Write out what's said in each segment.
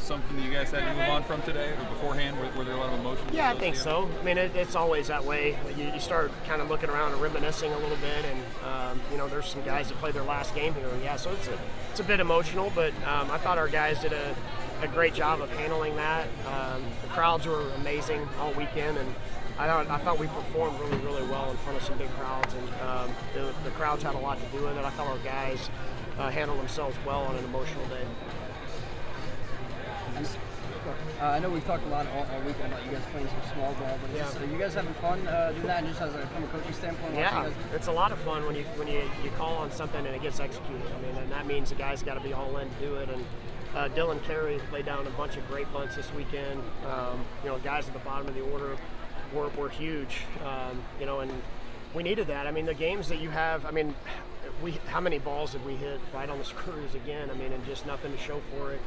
something that you guys had to move on from today, or beforehand? Were there a lot of emotions? Yeah, I think so. I mean, it's always that way. You start kind of looking around and reminiscing a little bit, and there's some guys that played their last game here. Yeah, so it's a bit emotional, but I thought our guys did a great job of handling that. The crowds were amazing all weekend, and I thought we performed really, really well in front of some big crowds, and the crowds had a lot to do with it. I thought our guys handled themselves well on an emotional day. I know we've talked a lot all weekend about you guys playing some small ball, but are you guys having fun doing that, and just from a coaching standpoint? Yeah, it's a lot of fun when you call on something and it gets executed. I mean, and that means the guys got to be all in to do it. And Dylan Carey laid down a bunch of great bunts this weekend. Guys at the bottom of the order were huge. And we needed that. I mean, the games that you have. I mean, how many balls did we hit right on the screws again? I mean, and just nothing to show for it.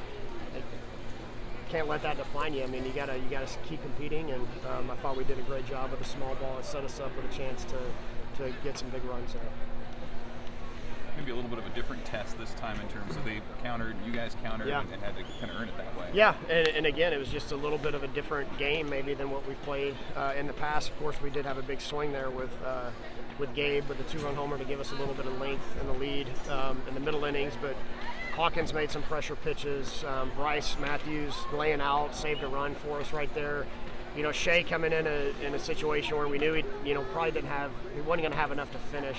Can't let that define you. I mean, you gotta keep competing, and I thought we did a great job with the small ball. It set us up with a chance to get some big runs out. Maybe a little bit of a different test this time in terms of you guys countered, and had to kind of earn it that way. Yeah, and again, it was just a little bit of a different game maybe than what we've played in the past. Of course, we did have a big swing there with Gabe with the 2-run homer to give us a little bit of length in the lead in the middle innings, but Hawkins made some pressure pitches. Bryce Matthews laying out, saved a run for us right there. Shea coming in a situation where we knew he wasn't going to have enough to finish.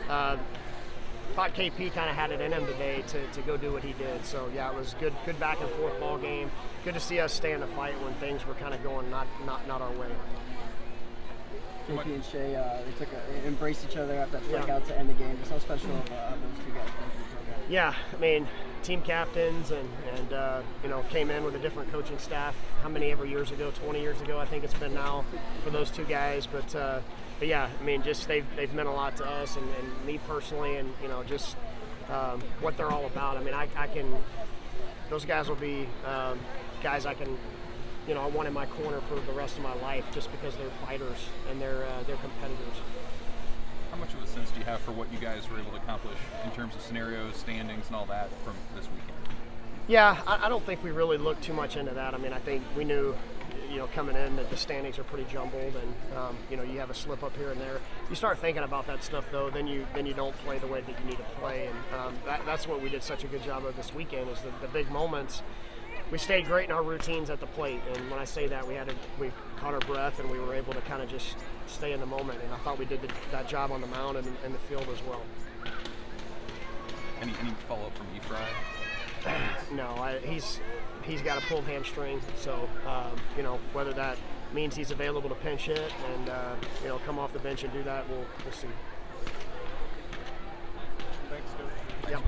Thought KP kind of had it in him today to go do what he did. So yeah, it was good back and forth ball game. Good to see us stay in the fight when things were kind of going not our way. KP and Shea, they embraced each other after that strikeout to end the game. Just how special of those two guys. Yeah, I mean, team captains and came in with a different coaching staff. How many ever years ago? 20 years ago, I think it's been now for those two guys. But yeah, I mean, just they've meant a lot to us and me personally, and just what they're all about. I mean, I can. Those guys will be guys I can. I want in my corner for the rest of my life, just because they're fighters and they're competitors. How much of a sense do you have for what you guys were able to accomplish in terms of scenarios, standings, and all that from this weekend? Yeah, I don't think we really looked too much into that. I mean, I think we knew, coming in that the standings are pretty jumbled, and you have a slip up here and there. You start thinking about that stuff though, then you don't play the way that you need to play, and that's what we did such a good job of this weekend is the big moments. We stayed great in our routines at the plate, and when I say that, we caught our breath and we were able to kind of just stay in the moment. And I thought we did that job on the mound and in the field as well. Any follow up from Efry? No, he's got a pulled hamstring, so whether that means he's available to pinch hit and come off the bench and do that, we'll see. Thanks, Coach. Yep.